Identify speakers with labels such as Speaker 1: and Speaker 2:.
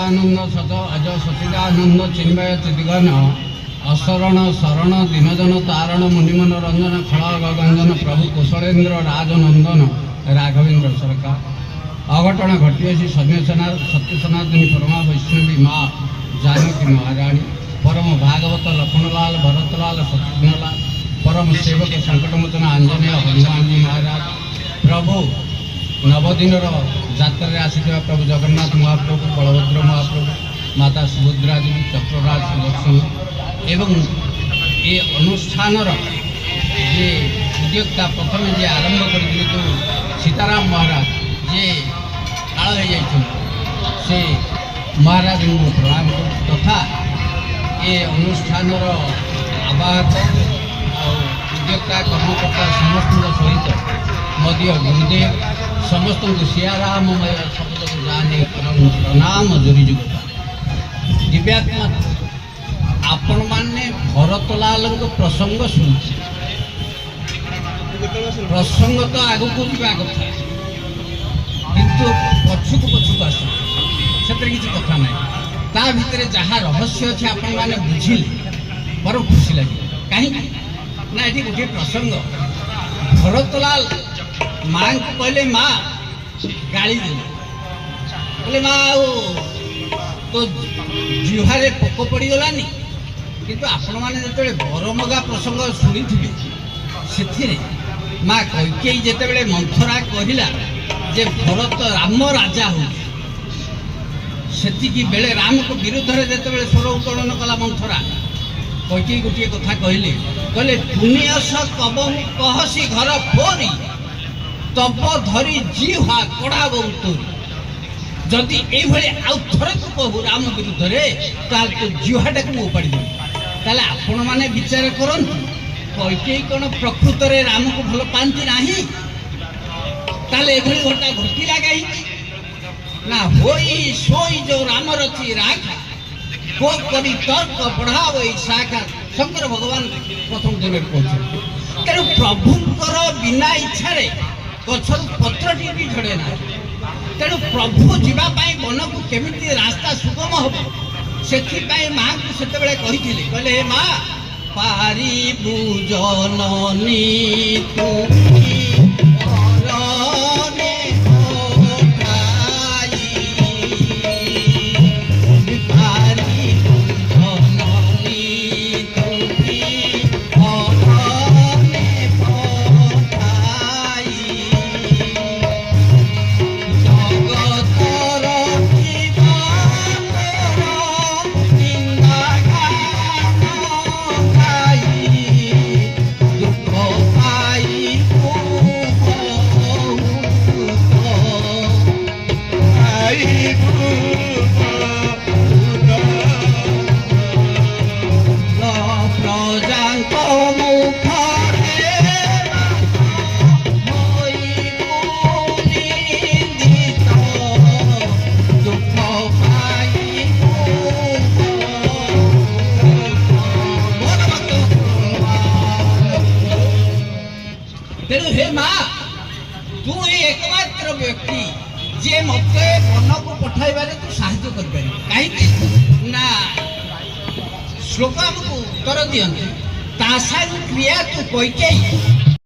Speaker 1: सच्चिदानंद सत अज सच्चिदानंद चिन्मय चिद्गन असरण शरण दीनजन तारण मुनिमन रंजन खड़ग गंजन प्रभु कुशलेन्द्र राजनंदन राघवेंद्र सरकार अघटन घटी सत्य सनातनी परमा वैष्णवी माँ जानकी महाराणी परम भागवत लक्ष्मणलाल भरतलाल शत्रुघ्नलाल परम सेवक संकटमोचन आंजनेय हनुमान जी महाराज प्रभु नवदिन जात्रा आसीथिबा प्रभु जगन्नाथ महाप्रभु बलभद्र महाप्रभु माता सुभद्रा देवी चक्रराज सुदर्शन एवं ये अनुष्ठान जे उद्योक्ता प्रथम जे आरंभ कर जो सीताराम महाराज जे काल से महाराज को प्रणाम तथा ये अनुष्ठान आवाहक उद्योक्ता कर्मकर्ता समस्त सहित मध्य गुरुदेव समस्त सियारामय शब्द को जाने प्रणाम जोरी जुगता दिव्यात्मा आपण मैंने भरतलाल प्रसंग शुणु प्रसंग तो आग को जा कथा किंतु पछुक पछुक आस किसी कथा ना ता भितर जहाँ रहस्य अच्छे आपण मैंने बुझिले बड़ खुशी लगे कहीं ना ये गोटे प्रसंग भरतलाल माँ को कहले माँ गाड़ी दे माँ तो जिहारे पोक पड़गलानी किंतु आपण मैंने जो बरमगा प्रसंग शुणी से माँ कैकेयी जिते मंथरा कहला जे भरत राम राजा हो बेले राम को विरुद्ध में जिते स्वर उत्तोलन कला मंथरा कैकेयी गोटे कथा कहले पुनियस कबहु कहसी घर फोरी तब धरी जीवा कड़ा बउतरी जदि ये आउ थरे तू कहू राम विरुद्ध में तो जीवाटा को उपाड़ी देव ताले आपण मैंने विचार करंतु कैकेयी कौन प्रकृत में राम को भल पाती ना ताले एभली घटना घटिला कहीं ना होई सोई जो राम रची राखा को करी तर्क बढ़ाव शाखा शंकर भगवान प्रथम दिन पहुंचे तेणु प्रभुंकर बिना इच्छा गचर पत्रटी भी झड़े ना तेणु प्रभु जावाई मन को केमिति रास्ता सुगम हम से माँ को से कहते हे माँ पारिबु जननी तू हे माँ तू एकमात्र व्यक्ति जे मत मन को पठाइबार तू साहाय्य कर कहीं ना श्लोक आमको उत्तर दियंती तासा क्रिया तू कैकेयी